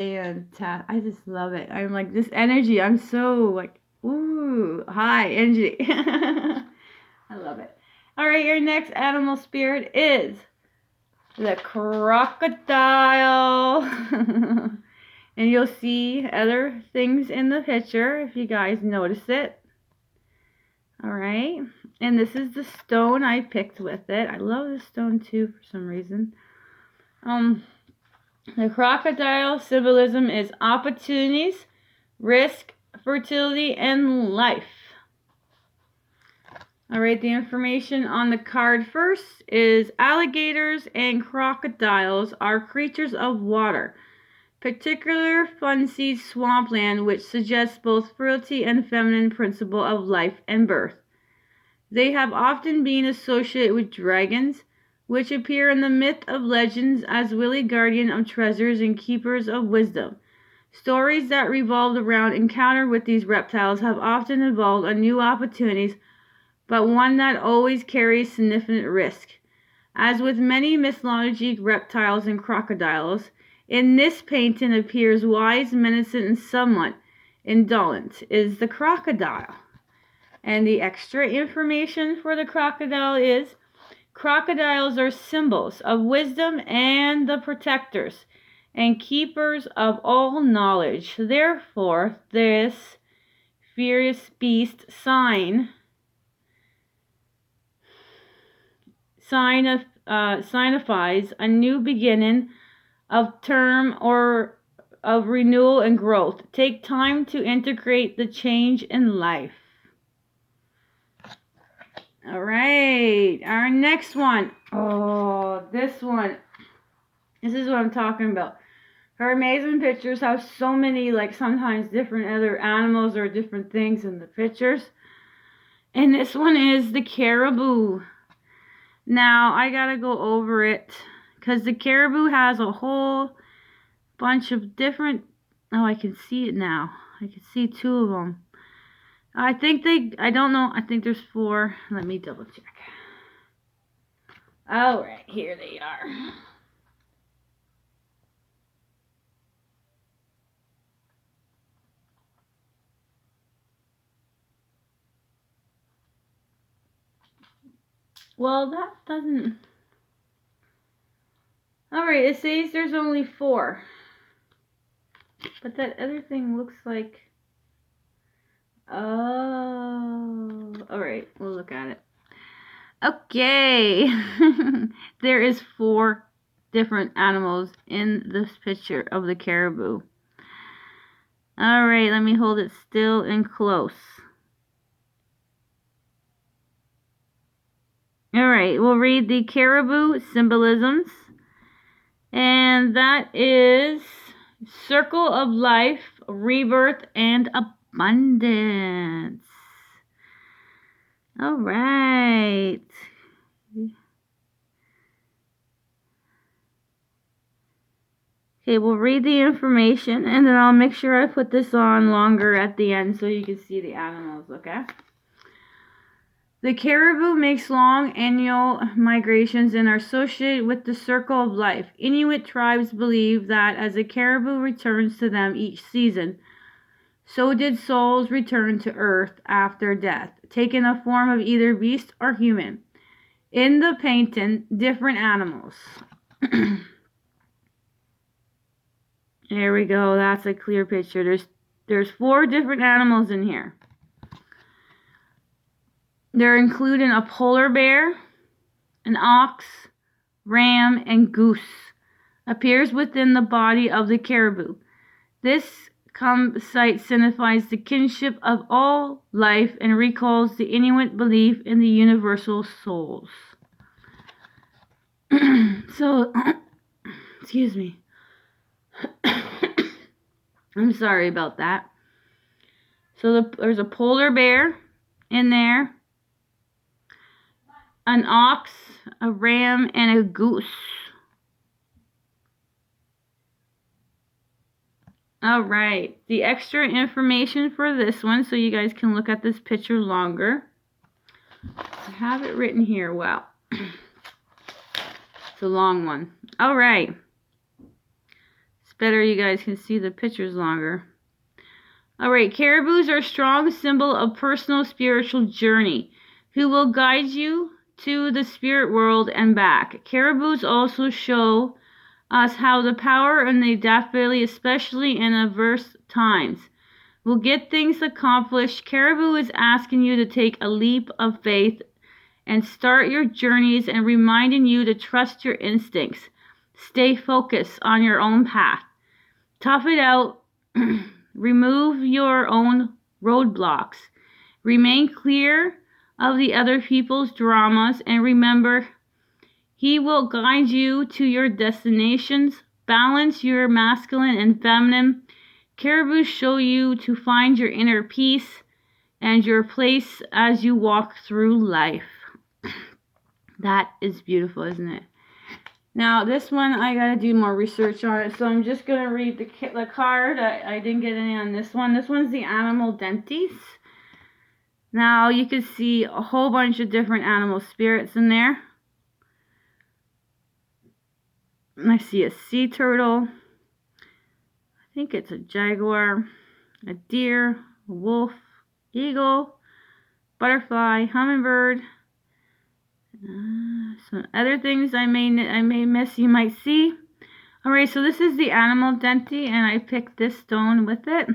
Fantastic. I just love it. I'm like, this energy, I'm so like, ooh, high energy. I love it. All right, your next animal spirit is the crocodile. And you'll see other things in the picture if you guys notice it. All right. And this is the stone I picked with it. I love this stone too for some reason. The crocodile symbolism is opportunities, risk, fertility, and life. All right, the information on the card first is alligators and crocodiles are creatures of water, particular fun-seed swampland, which suggests both fertility and feminine principle of life and birth. They have often been associated with dragons, which appear in the myth of legends as wily guardian of treasures and keepers of wisdom. Stories that revolved around encounter with these reptiles have often involved a new opportunities, but one that always carries significant risk. As with many mythologic reptiles and crocodiles, in this painting appears wise, menacing, and somewhat indolent is the crocodile. And the extra information for the crocodile is crocodiles are symbols of wisdom and the protectors and keepers of all knowledge. Therefore, this furious beast signifies a new beginning of term or of renewal and growth. Take time to integrate the change in life. All right, our next one. Oh, this one. This is what I'm talking about. Her amazing pictures have so many, like sometimes different other animals or different things in the pictures. And this one is the caribou. Now, I gotta go over it because the caribou has a whole bunch of different. Oh, I can see it now. I can see two of them. I don't know. I think there's 4. Let me double check. All right, here they are. Well, that doesn't. All right, it says there's only 4. But that other thing looks like. Oh, all right, we'll look at it. Okay, there is 4 different animals in this picture of the caribou. All right, let me hold it still and close. All right, we'll read the caribou symbolisms, and that is circle of life, rebirth, and abundance. All right. Okay, we'll read the information, and then I'll make sure I put this on longer at the end so you can see the animals, okay? The caribou makes long annual migrations and are associated with the circle of life. Inuit tribes believe that as a caribou returns to them each season, so did souls return to Earth after death, taking a form of either beast or human. In the painting, different animals. There we go. That's a clear picture. There's 4 different animals in here. They're including a polar bear, an ox, ram, and goose. Appears within the body of the caribou. This site signifies the kinship of all life and recalls the Inuit belief in the universal souls. So, excuse me. I'm sorry about that. So there's a polar bear in there, an ox, a ram, and a goose. All right, the extra information for this one, so you guys can look at this picture longer. I have it written here. Wow. It's a long one. All right. This better you guys can see the pictures longer. Alright, caribous are a strong symbol of personal spiritual journey, who will guide you to the spirit world and back. Caribous also show us how the power and the adaptability, especially in adverse times, will get things accomplished. Caribou is asking you to take a leap of faith and start your journeys and reminding you to trust your instincts. Stay focused on your own path. Tough it out. Remove your own roadblocks. Remain clear of the other people's dramas, and remember, he will guide you to your destinations. Balance your masculine and feminine. Caribou show you to find your inner peace and your place as you walk through life. That is beautiful, isn't it? Now, this one, I got to do more research on it, so I'm just going to read the card. I didn't get any on this one. This one's the Animal Dentes. Now, you can see a whole bunch of different animal spirits in there. I see a sea turtle. I think it's a jaguar, a deer, a wolf, eagle, butterfly, hummingbird. Some other things I may miss you might see. Alright, so this is the Animal Dente, and I picked this stone with it.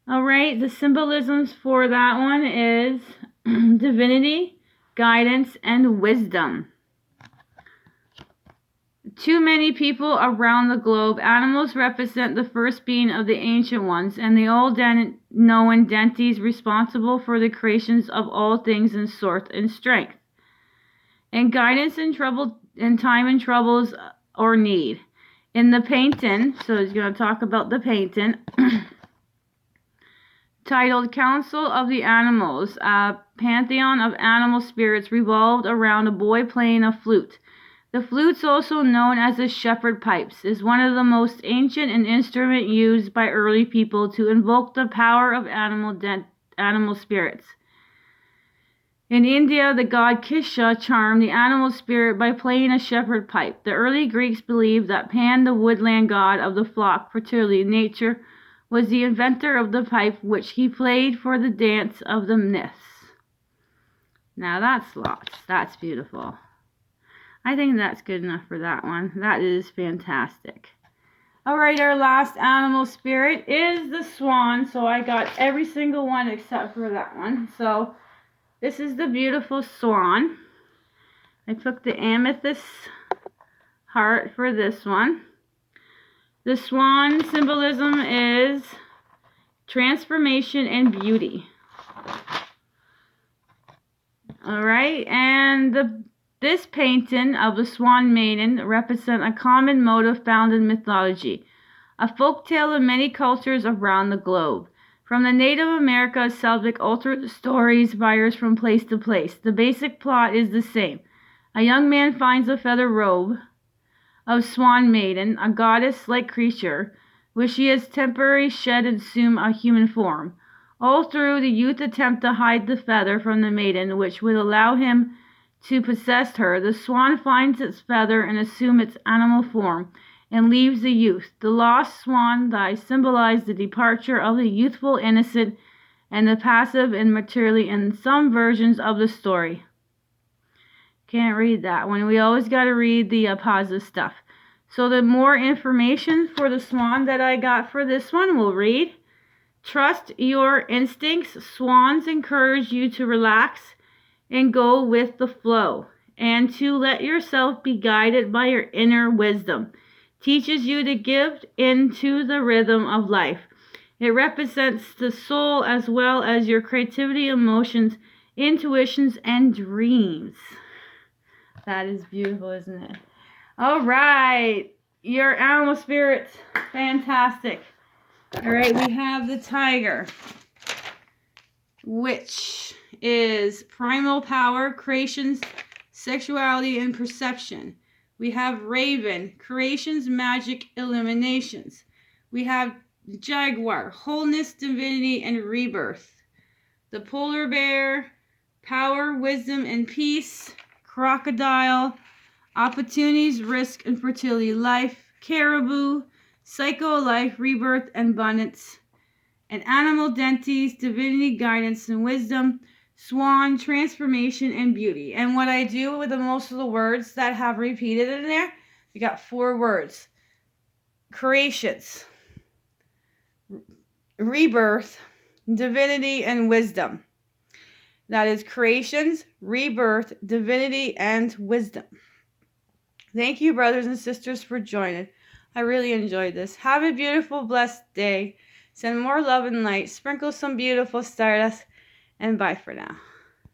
Alright, the symbolisms for that one is divinity, guidance, and wisdom. To many people around the globe, animals represent the first being of the ancient ones, and the all-known deities responsible for the creations of all things in sort and strength, and guidance in time and troubles or need. In the painting, so he's going to talk about the painting, titled Council of the Animals, a pantheon of animal spirits revolved around a boy playing a flute. The flute, also known as the shepherd pipes, is one of the most ancient and instrument used by early people to invoke the power of animal spirits. In India, the god Kisha charmed the animal spirit by playing a shepherd pipe. The early Greeks believed that Pan, the woodland god of the flock, fertility, nature, was the inventor of the pipe, which he played for the dance of the nymphs. Now that's lots. That's beautiful. I think that's good enough for that one. That is fantastic. Alright, our last animal spirit is the swan. So I got every single one except for that one. So this is the beautiful swan. I took the amethyst heart for this one. The swan symbolism is transformation and beauty. Alright, and this painting of the Swan Maiden represents a common motive found in mythology, a folk tale of many cultures around the globe. From the Native America Celtic altered stories varies from place to place. The basic plot is the same. A young man finds a feather robe of Swan Maiden, a goddess-like creature, which he has temporarily shed and assume a human form. All through, the youth attempt to hide the feather from the maiden, which would allow him to possess her. The swan finds its feather and assumes its animal form, and leaves the youth. The lost swan dies symbolize the departure of the youthful innocent and the passive and materially in some versions of the story. Can't read that one. We always got to read the positive stuff. So the more information for the swan that I got for this one, we'll read. Trust your instincts. Swans encourage you to relax and go with the flow, and to let yourself be guided by your inner wisdom. Teaches you to give into the rhythm of life. It represents the soul as well as your creativity, emotions, intuitions, and dreams. That is beautiful, isn't it? All right, your animal spirits, fantastic. All right, we have the tiger, which is primal power, creations, sexuality, and perception. We have raven, creations, magic, illuminations. We have jaguar, wholeness, divinity, and rebirth. The polar bear, power, wisdom, and peace. Crocodile, opportunities, risk, and fertility, life. caribou, cycle of life, rebirth, and abundance. And animal, deities, divinity, guidance, and wisdom. Swan, transformation, and beauty. And what I do with the most of the words that have repeated in there, we got 4 words. Creations, rebirth, divinity, and wisdom. That is creations, rebirth, divinity, and wisdom. Thank you, brothers and sisters, for joining. I really enjoyed this. Have a beautiful, blessed day. Send more love and light. Sprinkle some beautiful stardust. And bye for now.